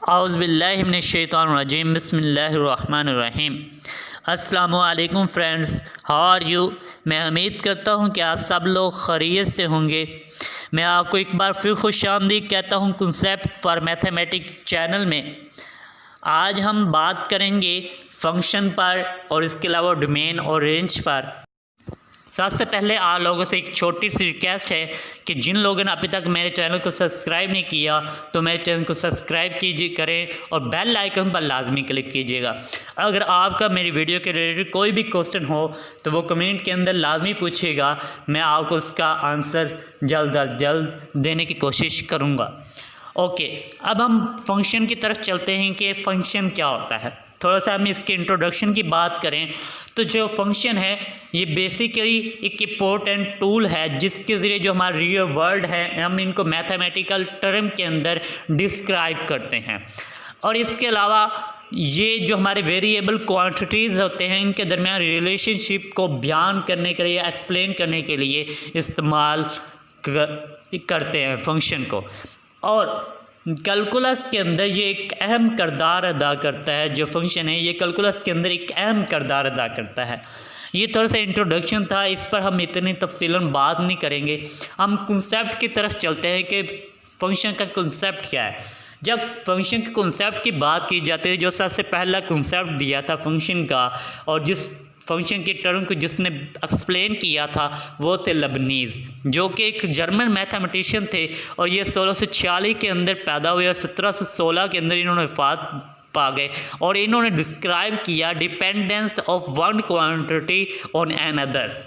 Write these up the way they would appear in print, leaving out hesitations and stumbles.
औज़ुबिल्लाहिमिनश्शैतानिर्रजीम बिस्मिल्लाहिर्रहमानिर्रहीम। अस्सलामुअलैकुम friends, how are you. मैं उम्मीद करता हूँ कि आप सब लोग खैरियत से होंगे। मैं आपको एक बार फिर खुशामदीद कहता हूँ कॉन्सेप्ट फॉर मैथमेटिक्स चैनल में। आज हम बात करेंगे फंक्शन पर और इसके अलावा डोमेन और रेंज पर। सबसे पहले आप लोगों से एक छोटी सी रिक्वेस्ट है कि जिन लोगों ने अभी तक मेरे चैनल को सब्सक्राइब नहीं किया तो मेरे चैनल को सब्सक्राइब कीजिए करें और बेल आइकन पर लाजमी क्लिक कीजिएगा। अगर आपका मेरी वीडियो के रिलेटेड कोई भी क्वेश्चन हो तो वो कमेंट के अंदर लाजमी पूछिएगा, मैं आपको उसका आंसर जल्द अज जल्द देने की कोशिश करूँगा। ओके, अब हम फंक्शन की तरफ चलते हैं कि फंक्शन क्या होता है। थोड़ा सा हम इसके इंट्रोडक्शन की बात करें तो जो फंक्शन है ये बेसिकली एक इम्पोर्टेंट टूल है जिसके ज़रिए जो हमारा रियल वर्ल्ड है हम इनको मैथमेटिकल टर्म के अंदर डिस्क्राइब करते हैं। और इसके अलावा ये जो हमारे वेरिएबल क्वांटिटीज़ होते हैं इनके दरमियान रिलेशनशिप को बयान करने के लिए, एक्सप्लेन करने के लिए इस्तेमाल करते हैं फंक्शन को। और कैलकुलस के अंदर ये एक अहम किरदार अदा करता है। जो फंक्शन है ये कैलकुलस के अंदर एक अहम किरदार अदा करता है। ये थोड़ा सा इंट्रोडक्शन था, इस पर हम इतनी तफसीलन बात नहीं करेंगे। हम कॉन्सेप्ट की तरफ चलते हैं कि फंक्शन का कॉन्सेप्ट क्या है। जब फंक्शन के कॉन्सेप्ट की बात की जाती है, जो सबसे पहला कॉन्सेप्ट दिया था फंक्शन का और जिस फंक्शन की टर्म को जिसने एक्सप्लेन किया था वो थे लेबनीज़, जो कि एक जर्मन मैथमेटिशियन थे। और ये 1646 के अंदर पैदा हुए और 1716 के अंदर इन्होंने वफात पा गए। और इन्होंने डिस्क्राइब किया dependence of one quantity on an other.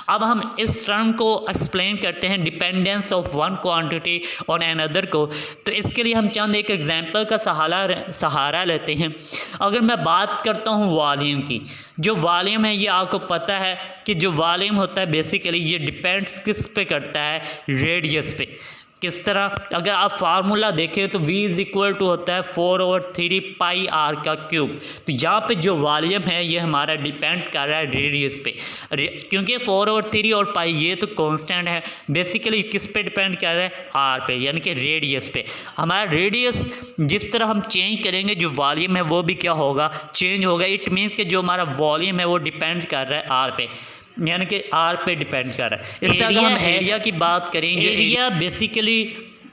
अब हम इस टर्म को एक्सप्लेन करते हैं dependence of one quantity on an other को। तो इसके लिए हम चंद एक एग्जांपल का सहारा लेते हैं। अगर मैं बात करता हूँ वॉल्यूम की, जो वॉल्यूम है ये आपको पता है कि जो वॉल्यूम होता है बेसिकली ये डिपेंड्स किस पे करता है, रेडियस पे। किस तरह, अगर आप फार्मूला देखें तो v = होता है 4/3 पाई r का क्यूब। तो यहाँ पे जो वॉल्यूम है ये हमारा डिपेंड कर रहा है रेडियस पे, क्योंकि 4/3 और पाई ये तो कांस्टेंट है। बेसिकली किस पे डिपेंड कर रहा है, r पे, यानी कि रेडियस पे। हमारा रेडियस जिस तरह हम चेंज करेंगे जो वॉल्यूम है वो भी क्या होगा, चेंज होगा। इट मीन्स कि जो हमारा वॉल्यूम है वो डिपेंड कर रहा है r पे, यानी कि आर पे डिपेंड कर रहा है। इस तरह हम एरिया की बात करें, जो area basically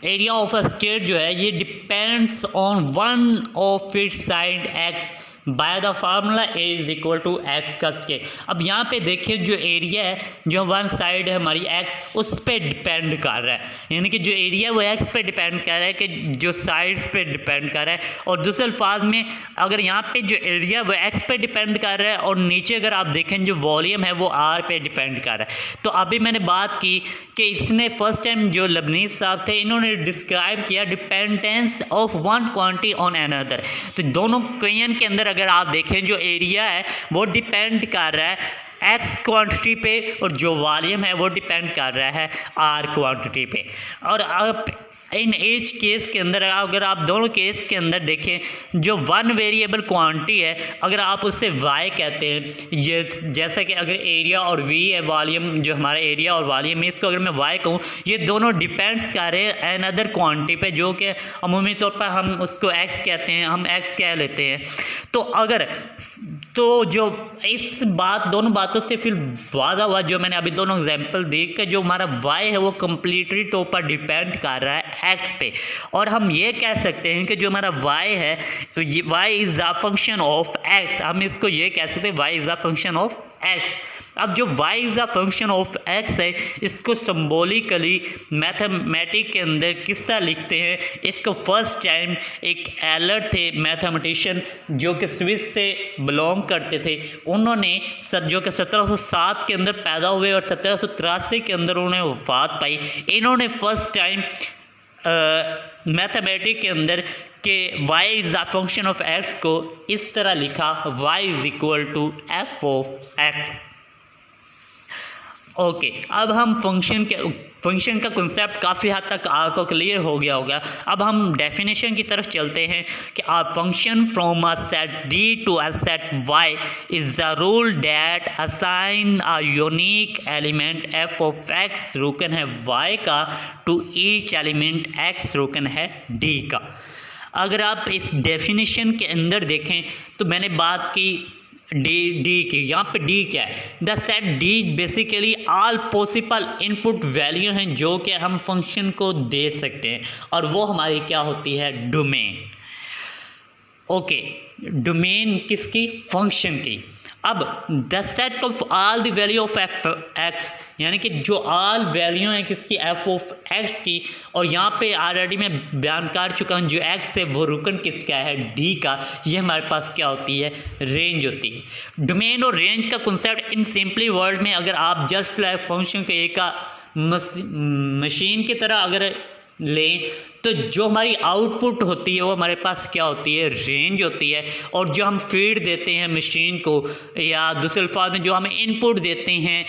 area of a square जो है ये depends on one of its side x by the formula a = x का स्क्वायर। अब यहाँ पे देखिए जो एरिया है, जो वन साइड है हमारी x, उस पे डिपेंड कर रहा है। यानी कि जो एरिया है वो x पे डिपेंड कर रहा है कि जो साइड्स पे डिपेंड कर रहा है। और दूसरे अल्फाज में अगर यहाँ पे जो एरिया वो x पे डिपेंड कर रहा है और नीचे अगर आप देखें जो वॉल्यूम है वो r पे डिपेंड कर रहा है। तो अभी मैंने बात की कि इसने फर्स्ट टाइम जो लेबनीज़ साहब थे इन्होंने डिस्क्राइब किया dependence of one quantity on another. तो दोनों क्वेश्चन के अंदर अगर आप देखें जो एरिया है वो डिपेंड कर रहा है x क्वांटिटी पे और जो वॉल्यूम है वो डिपेंड कर रहा है r क्वांटिटी पे। और अब इन एज केस के अंदर अगर आप दोनों केस के अंदर देखें जो वन वेरिएबल क्वांटिटी है अगर आप उससे y कहते हैं, ये जैसा कि अगर एरिया और v है वॉल्यूम, जो हमारा एरिया और वॉल्यूम है, इसको अगर मैं y कहूँ, ये दोनों डिपेंड्स कर रहे हैं एन अदर क्वांटिटी पे, जो कि अमूमी तौर पर हम उसको x कहते हैं, हम x कह लेते हैं। तो जो इस दोनों बातों से फिर वाज़ा हुआ, जो मैंने अभी दोनों एग्जाम्पल देख के जो हमारा y है वो कम्प्लीटली तौर पर डिपेंड कर रहा है x पे। और हम ये कह सकते हैं कि जो हमारा y है y is a function of x। हम इसको ये कह सकते हैं y is a function of x। अब जो y is a function of x है इसको सिंबॉलिकली मैथमेटिक्स के अंदर किस तरह लिखते हैं। इसको फर्स्ट टाइम एक एलर थे मैथमेटिशियन जो कि स्विस से बिलोंग करते थे, उन्होंने जो कि 1707 के अंदर पैदा हुए और 1783 के अंदर उन्होंने वफात पाई। इन्होंने फर्स्ट टाइम मैथमेटिक्स के अंदर के y is a function of x को इस तरह लिखा, y = f of x। Okay, अब हम फंक्शन का कॉन्सेप्ट काफ़ी हद तक आपको क्लियर हो गया होगा। अब हम डेफिनेशन की तरफ चलते हैं कि a function from a set D to a set Y is the rule that assign a unique element f of x रुकन है y का टू ईच एलिमेंट x रुकन है D का। अगर आप इस डेफिनेशन के अंदर देखें तो मैंने बात की डी की, यहाँ पे डी क्या है? The set D basically all possible input value हैं जो कि हम फंक्शन को दे सकते हैं, और वो हमारी क्या होती है? डोमेन। ओके, डोमेन किसकी? फंक्शन की। अब the set of all the value of F x, यानी कि जो ऑल वैल्यू हैं किसकी? एफ ऑफ एक्स की। और यहाँ पे ऑलरेडी मैं बयान कर चुका हूँ जो एक्स है वो रुकन किसका है? डी का। ये हमारे पास क्या होती है? रेंज होती है। डोमेन और रेंज का कंसेप्ट इन सिंपली वर्ड में अगर आप जस्ट लाइक फंक्शन के एक मशीन की तरह अगर लें तो जो हमारी आउटपुट होती है वो हमारे पास क्या होती है? रेंज होती है। और जो हम फीड देते हैं मशीन को, या दूसरे अल्फाज में जो हम इनपुट देते हैं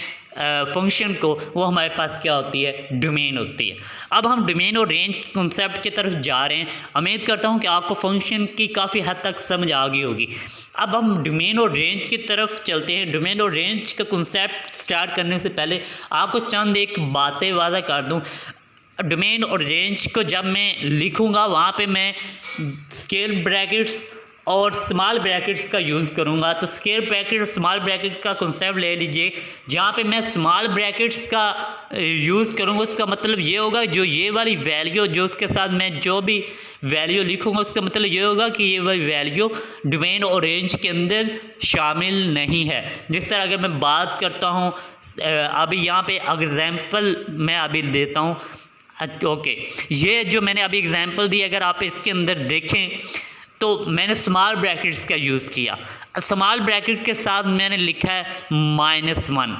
फंक्शन को, वो हमारे पास क्या होती है? डोमेन होती है। अब हम डोमेन और रेंज के कॉन्सेप्ट की तरफ जा रहे हैं। उम्मीद करता हूँ कि आपको फंक्शन की काफ़ी हद तक समझ आ गई होगी। अब हम डोमेन और रेंज की तरफ चलते हैं। डोमेन और रेंज का कॉन्सेप्ट स्टार्ट करने से पहले आपको चंद एक बातें वादा कर दूँ। डोमेन और रेंज को जब मैं लिखूँगा वहाँ पे मैं स्केल ब्रैकेट्स और स्मॉल ब्रैकेट्स का यूज़ करूँगा। तो स्केल ब्रैकेट और स्मॉल ब्रैकेट का कॉन्सेप्ट ले लीजिए। जहाँ पे मैं स्मॉल ब्रैकेट्स का यूज़ करूँगा उसका मतलब ये होगा जो ये वाली वैल्यू जो उसके साथ मैं जो भी वैल्यू लिखूँगा उसका मतलब ये होगा कि ये वाली वैल्यू डोमेन और रेंज के अंदर शामिल नहीं है। जिस तरह अगर मैं बात करता हूँ अभी यहाँ पे एग्जाम्पल मैं अभी देता हूँ। ओके, ये जो मैंने अभी एग्जांपल दी अगर आप इसके अंदर देखें तो मैंने स्मॉल ब्रैकेट्स का यूज़ किया। स्मॉल ब्रैकेट के साथ मैंने लिखा है -1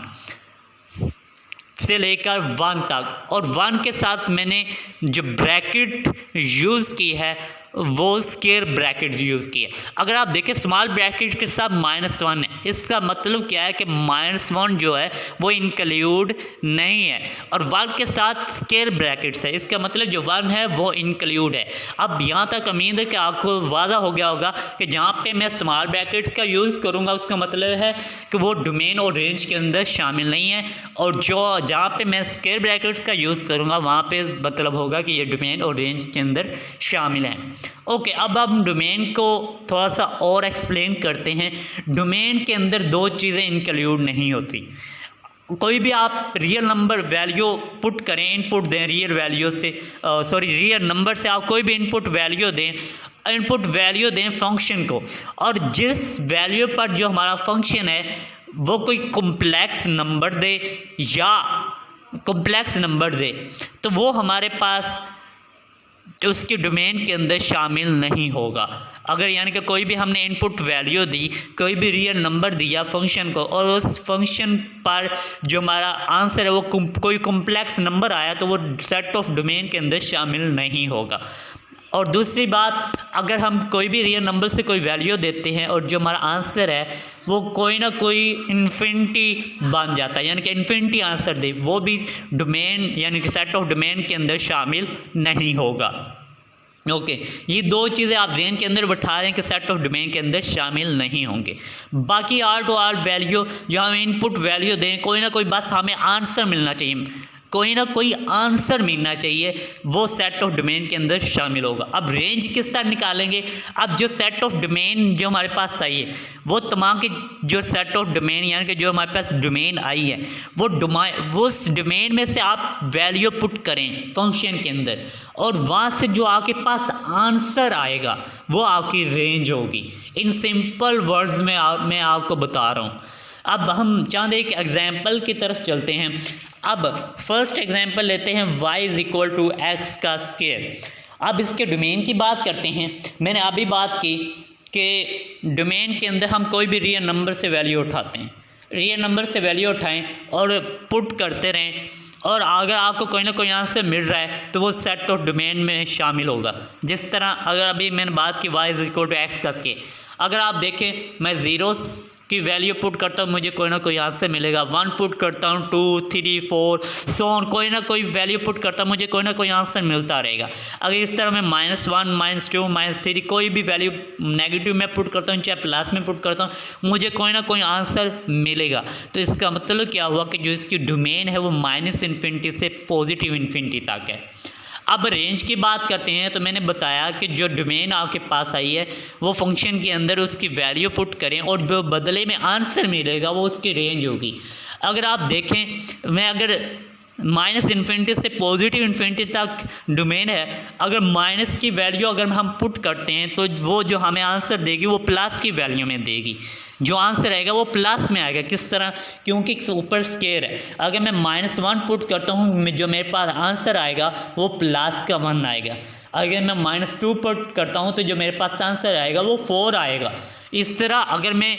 से लेकर 1 तक, और 1 के साथ मैंने जो ब्रैकेट यूज़ की है वो स्क्वायर ब्रैकेट यूज़ की है। अगर आप देखें स्मॉल ब्रैकेट के साथ -1 है, इसका मतलब क्या है कि -1 जो है वो इंक्लूड नहीं है, और 1 के साथ स्क्वायर ब्रैकेट्स है, इसका मतलब जो 1 है वो इंक्लूड है। अब यहाँ तक उम्मीद है कि आपको वादा हो गया होगा कि जहाँ पे मैं स्मॉल ब्रैकेट्स का यूज़ करूँगा उसका मतलब है कि वो डोमेन और रेंज के अंदर शामिल नहीं है, और जो जहाँ पे मैं स्क्वायर ब्रैकेट्स का यूज़ करूँगा वहाँ पे मतलब होगा कि ये डोमेन और रेंज के अंदर शामिल है। ओके, अब हम डोमेन को थोड़ा सा और एक्सप्लेन करते हैं। डोमेन के अंदर 2 चीज़ें इंक्लूड नहीं होती। कोई भी आप रियल नंबर वैल्यू पुट करें, इनपुट दें रियल वैल्यू से रियल नंबर से आप कोई भी इनपुट वैल्यू दें फंक्शन को, और जिस वैल्यू पर जो हमारा फंक्शन है वो कोई कॉम्प्लेक्स नंबर दे तो वो हमारे पास उसके डोमेन के अंदर शामिल नहीं होगा। अगर यानी कि कोई भी हमने इनपुट वैल्यू दी, कोई भी रियल नंबर दिया फंक्शन को, और उस फंक्शन पर जो हमारा आंसर है वो कोई कॉम्प्लेक्स नंबर आया तो वो सेट ऑफ डोमेन के अंदर शामिल नहीं होगा। और दूसरी बात, अगर हम कोई भी रियल नंबर से कोई वैल्यू देते हैं और जो हमारा आंसर है वो कोई ना कोई इन्फिनिटी बन जाता है, यानी कि इन्फिनिटी आंसर दे, वो भी डोमेन यानी कि सेट ऑफ डोमेन के अंदर शामिल नहीं होगा। ओके, ये 2 चीज़ें आप ज़हन के अंदर बैठा रहे हैं कि सेट ऑफ डोमेन के अंदर शामिल नहीं होंगे। बाकी आल टू आल वैल्यू जो हम इनपुट वैल्यू दें, कोई ना कोई बस हमें आंसर मिलना चाहिए, वो सेट ऑफ डोमेन के अंदर शामिल होगा। अब रेंज किस तरह निकालेंगे? अब जो सेट ऑफ डोमेन जो हमारे पास आई है वो तमाम के जो सेट ऑफ डोमेन यानी कि जो हमारे पास डोमेन आई है वो उस डोमेन में से आप वैल्यू पुट करें फंक्शन के अंदर, और वहाँ से जो आपके पास आंसर आएगा वो आपकी रेंज होगी। इन सिंपल वर्ड्स में मैं आपको बता रहा हूँ। अब हम चंद एक एग्जाम्पल की तरफ चलते हैं। अब फर्स्ट एग्जाम्पल लेते हैं y = x का स्क्वायर। अब इसके डोमेन की बात करते हैं। मैंने अभी बात की कि डोमेन के अंदर हम कोई भी रियल नंबर से वैल्यू उठाते हैं, रियल नंबर से वैल्यू उठाएं और पुट करते रहें, और अगर आपको कोई ना कोई आंसर मिल रहा है तो वो सेट ऑफ डोमेन में शामिल होगा। जिस तरह अगर अभी मैंने बात की y = x का स्क्वायर, अगर आप देखें मैं 0 की वैल्यू पुट करता हूँ मुझे कोई ना कोई आंसर मिलेगा, 1 पुट करता हूँ 2 3 4 सो ऑन, कोई ना कोई वैल्यू पुट करता हूँ मुझे कोई ना कोई आंसर मिलता रहेगा। अगर इस तरह मैं -1 -2 -3 कोई भी वैल्यू नेगेटिव में पुट करता हूँ चाहे प्लस में पुट करता हूँ मुझे कोई ना कोई आंसर मिलेगा। तो इसका मतलब क्या हुआ कि जो इसकी डोमेन है वो -∞ से +∞ तक है। अब रेंज की बात करते हैं तो मैंने बताया कि जो डोमेन आपके पास आई है वो फंक्शन के अंदर उसकी वैल्यू पुट करें और जो बदले में आंसर मिलेगा वो उसकी रेंज होगी। अगर आप देखें, मैं अगर माइनस इन्फिनिटी से पॉजिटिव इन्फिनिटी तक डोमेन है, अगर माइनस की वैल्यू अगर हम पुट करते हैं तो वो जो हमें आंसर देगी वो प्लस की वैल्यू में देगी। जो आंसर आएगा वो प्लस में आएगा। किस तरह? क्योंकि ऊपर स्केयर है। अगर मैं -1 पुट करता हूँ, जो मेरे पास आंसर आएगा वो प्लस का 1 आएगा। अगर मैं -2 पुट करता हूँ तो जो मेरे पास आंसर आएगा वो 4 आएगा। इस तरह अगर मैं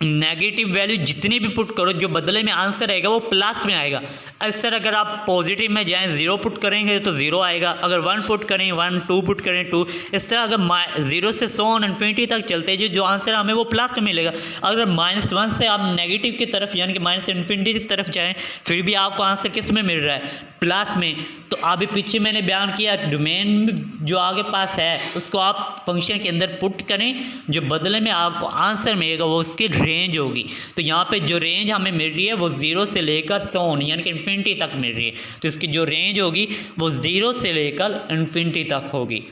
नेगेटिव वैल्यू जितनी भी पुट करो, जो बदले में आंसर आएगा वो प्लस में आएगा। इस तरह अगर आप पॉजिटिव में जाएं, 0 पुट करेंगे तो 0 आएगा। अगर 1 पुट करें 1, 2 पुट करें 2। इस तरह अगर 0 से 100 इन्फिनिटी तक चलते हैं, जो आंसर हमें वो प्लस में मिलेगा। अगर -1 से आप नेगेटिव की तरफ यानी कि माइनस इन्फिनिटी की तरफ जाएँ, फिर भी आपको आंसर किस में मिल रहा है? प्लस में। तो अभी पीछे मैंने बयान किया, डोमेन जो आगे पास है उसको आप फंक्शन के अंदर पुट करें, जो बदले में आपको आंसर मिलेगा वो उसकी रेंज होगी। तो यहाँ पे जो रेंज हमें मिल रही है वो 0 से लेकर 100 यानी कि इन्फिनिटी तक मिल रही है। तो इसकी जो रेंज होगी वो 0 से लेकर इन्फिनिटी तक होगी।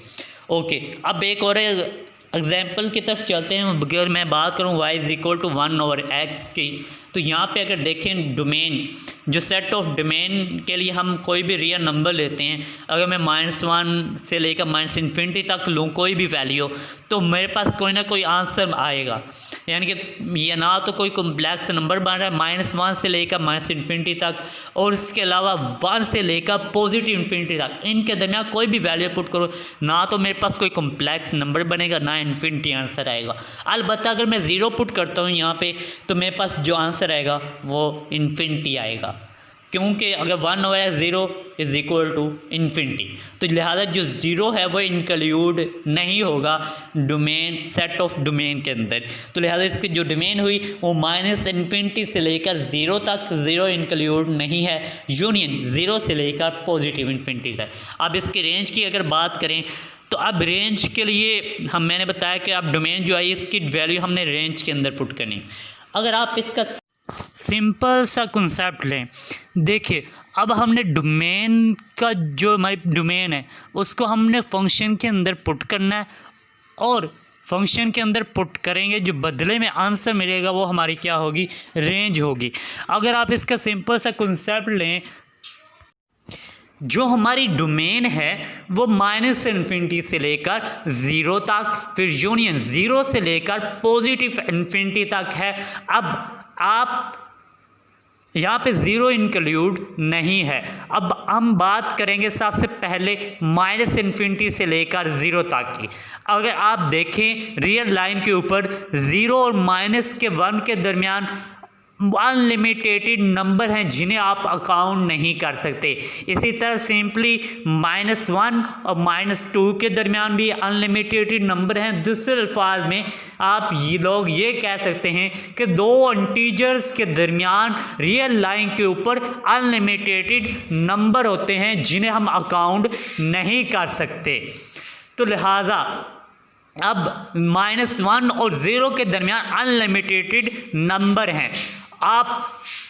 ओके, अब एक और एग्जाम्पल की तरफ चलते हैं। अगर मैं बात करूँ y = 1/x की, तो यहाँ पे अगर देखें डोमेन, जो सेट ऑफ डोमेन के लिए हम कोई भी रियल नंबर लेते हैं, अगर मैं -1 से लेकर -इन्फिनिटी तक लूँ कोई भी वैल्यू, तो मेरे पास कोई ना कोई आंसर आएगा। यानी कि ये ना तो कोई कॉम्प्लेक्स नंबर बन रहा है -1 से लेकर -इन्फिनिटी तक, और उसके अलावा 1 से लेकर पॉजिटिव इन्फिनिटी तक, इनके दरमियान कोई भी वैल्यू पुट करो, ना तो मेरे पास कोई कॉम्प्लेक्स नंबर बनेगा ना इन्फिनिटी आंसर आएगा। अलबत्ता अगर मैं 0 पुट करता हूँ यहाँ पे, तो मेरे पास जो आंसर आएगा वो इन्फिनिटी आएगा, क्योंकि अगर 1/0 = इन्फिनिटी, तो लिहाजा जो 0 है वो इंक्लूड नहीं होगा डोमेन, सेट ऑफ डोमेन के अंदर। तो लिहाजा इसकी जो डोमेन हुई वो -इन्फिनिटी से लेकर 0 तक, 0 इंक्लूड नहीं है, यूनियन 0 से लेकर पॉजिटिव इन्फिनिटी तक। अब इसकी रेंज की अगर बात करें, तो अब रेंज के लिए मैंने बताया कि अब डोमेन जो है इसकी वैल्यू हमने रेंज के अंदर पुट करनी। अगर आप इसका सिंपल सा कंसेप्ट लें, देखिए अब हमने डोमेन का, जो हमारी डोमेन है उसको हमने फंक्शन के अंदर पुट करना है, और फंक्शन के अंदर पुट करेंगे, जो बदले में आंसर मिलेगा वो हमारी क्या होगी? रेंज होगी। अगर आप इसका सिंपल सा कंसेप्ट लें, जो हमारी डोमेन है वो -इन्फिनिटी से लेकर 0 तक, फिर यूनियन 0 से लेकर पॉजिटिव इन्फिनिटी तक है। अब आप यहाँ पे 0 इंक्लूड नहीं है। अब हम बात करेंगे सबसे पहले -इन्फिनिटी से लेकर 0 तक की। अगर आप देखें रियल लाइन के ऊपर 0 और -1 के दरमियान अनलिमिटेड नंबर हैं जिन्हें आप अकाउंट नहीं कर सकते। इसी तरह सिंपली -1 और -2 के दरमियान भी अनलिमिटेड नंबर हैं। दूसरे अल्फाज में आप ये लोग ये कह सकते हैं कि 2 इंटीजर्स के दरमियान रियल लाइन के ऊपर अनलिमिटेड नंबर होते हैं जिन्हें हम अकाउंट नहीं कर सकते। तो लिहाजा अब -1 और 0 के दरमियान अनलिमिटेड नंबर हैं। आप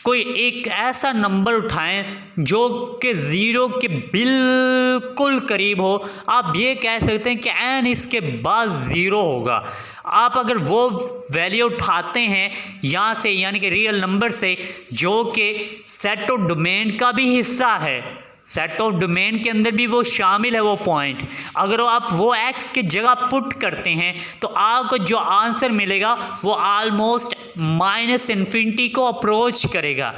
कोई एक ऐसा नंबर उठाएं जो कि 0 के बिल्कुल करीब हो, आप ये कह सकते हैं कि n इसके बाद 0 होगा। आप अगर वो वैल्यू उठाते हैं यहाँ से, यानी कि रियल नंबर से, जो कि सेट ऑफ डोमेन का भी हिस्सा है, सेट ऑफ डोमेन के अंदर भी वो शामिल है वो पॉइंट, अगर आप वो x की जगह पुट करते हैं तो आपको जो आंसर मिलेगा वो ऑलमोस्ट -इन्फिनिटी को अप्रोच करेगा।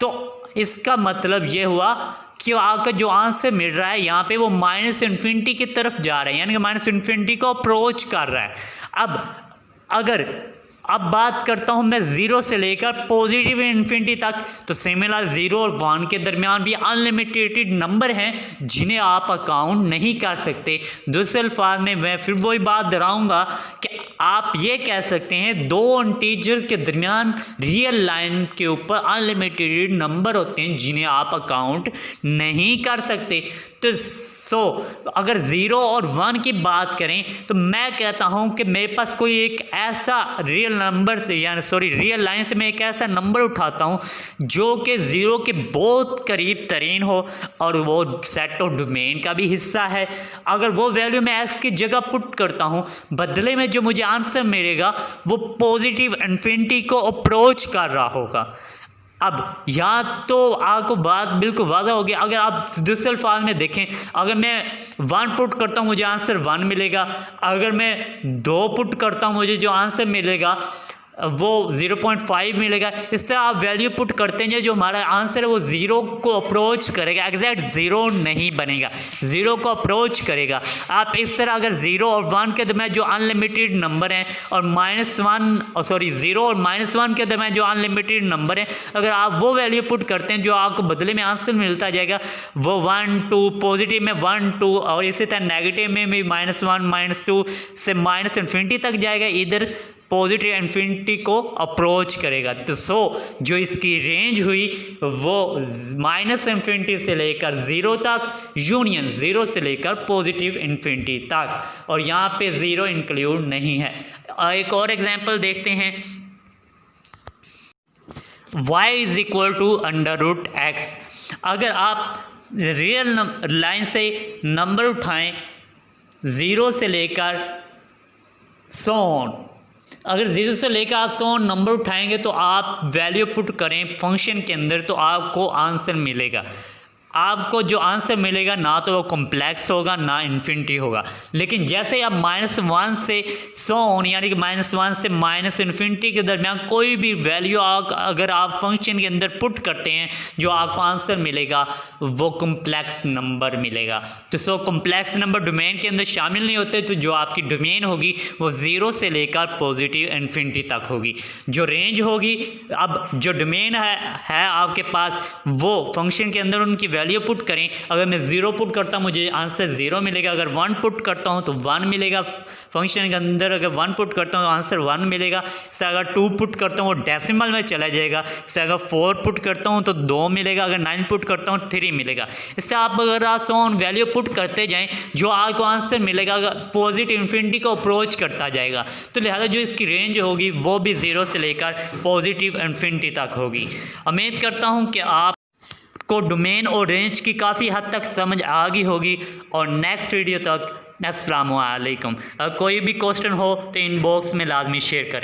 तो इसका मतलब ये हुआ कि आपका जो आंसर मिल रहा है यहाँ पे वो -इन्फिनिटी की तरफ जा रहा है, यानी कि -इन्फिनिटी को अप्रोच कर रहा है। अब बात करता हूँ मैं 0 से लेकर पॉजिटिव इन्फिनिटी तक, तो सिमिलर 0 और 1 के दरमियान भी अनलिमिटेड नंबर हैं जिन्हें आप अकाउंट नहीं कर सकते। दूसरे अल्फाज में मैं फिर वही बात दोहराऊंगा कि आप ये कह सकते हैं दो इंटीजर के दरमियान रियल लाइन के ऊपर अनलिमिटेड नंबर होते हैं जिन्हें आप अकाउंट नहीं कर सकते। तो अगर 0 और 1 की बात करें तो मैं कहता हूं कि मेरे पास कोई एक ऐसा रियल नंबर से रियल लाइन से मैं एक ऐसा नंबर उठाता हूं जो कि 0 के बहुत करीब तरीन हो और वो सेट ऑफ डोमेन का भी हिस्सा है। अगर वो वैल्यू मैं एक्स की जगह पुट करता हूं, बदले में जो मुझे आंसर मिलेगा वो पॉजिटिव इन्फिनिटी को अप्रोच कर रहा होगा। अब यहाँ तो आपको बात बिल्कुल वाज़ा होगी। अगर आप दूसरे अल्फाज में देखें, अगर मैं 1 पुट करता हूँ मुझे आंसर 1 मिलेगा, अगर मैं 2 पुट करता हूँ मुझे जो आंसर मिलेगा वो 0.5 मिलेगा। इस तरह आप वैल्यू पुट करते हैं जो हमारा आंसर है वो 0 को अप्रोच करेगा, एग्जैक्ट 0 नहीं बनेगा, 0 को अप्रोच करेगा। आप इस तरह अगर 0 और 1 के दरमियान जो अनलिमिटेड नंबर हैं और -1 0 और -1 के दरमियान जो अनलिमिटेड नंबर हैं, अगर आप वो वैल्यू पुट करते हैं जो आपको बदले में आंसर मिलता जाएगा वो 1 2, पॉजिटिव में 1 2 और इसी तरह नेगेटिव में भी -1 -2 से माइनस इन्फिनिटी तक जाएगा, इधर पॉजिटिव इन्फिनिटी को अप्रोच करेगा। तो जो इसकी रेंज हुई वो -इन्फिनिटी से लेकर 0 तक, यूनियन 0 से लेकर पॉजिटिव इन्फिनिटी तक, और यहाँ पे 0 इंक्लूड नहीं है। एक और एग्जांपल देखते हैं, y = √x। अगर आप रियल लाइन से नंबर उठाएं 0 से लेकर 100, अगर 0 से लेकर आप 100 नंबर उठाएंगे तो आप वैल्यू पुट करें फंक्शन के अंदर तो आपको आंसर मिलेगा। आपको जो आंसर मिलेगा ना तो वो कॉम्प्लेक्स होगा ना इन्फिनिटी होगा। लेकिन जैसे आप -1 से 100 यानी कि -1 से -इन्फिनिटी के दरमियान कोई भी वैल्यू अगर आप फंक्शन के अंदर पुट करते हैं जो आपको आंसर मिलेगा वो कॉम्प्लेक्स नंबर मिलेगा। तो कॉम्प्लेक्स नंबर डोमेन के अंदर शामिल नहीं होते, तो जो आपकी डोमेन होगी वो 0 से लेकर पॉजिटिव इन्फिनिटी तक होगी। जो रेंज होगी, अब जो डोमेन है आपके पास वो फंक्शन के अंदर उनकी वैल्यू पुट करें। अगर मैं 0 पुट करता हूं मुझे आंसर 0 मिलेगा, अगर 1 पुट करता हूं तो 1 मिलेगा फंक्शन के अंदर, अगर 1 पुट करता हूं तो आंसर 1 मिलेगा। इससे अगर 2 पुट करता हूं वो डेसिमल में चला जाएगा। इससे अगर 4 पुट करता हूं तो 2 मिलेगा, अगर 9 पुट करता हूं 3 मिलेगा। इससे आप अगर ऑन वैल्यू पुट करते जाएं जो आपको आंसर मिलेगा पॉजिटिव इन्फिनिटी को अप्रोच करता जाएगा। तो लिहाजा जो इसकी रेंज होगी वो भी 0 से लेकर पॉजिटिव इन्फिनिटी तक होगी। उम्मीद करता हूं कि आप को डोमेन और रेंज की काफ़ी हद तक समझ आ गई होगी। और नेक्स्ट वीडियो तक अस्सलाम वालेकुम। कोई भी क्वेश्चन हो तो इनबॉक्स में लाजमी शेयर करें।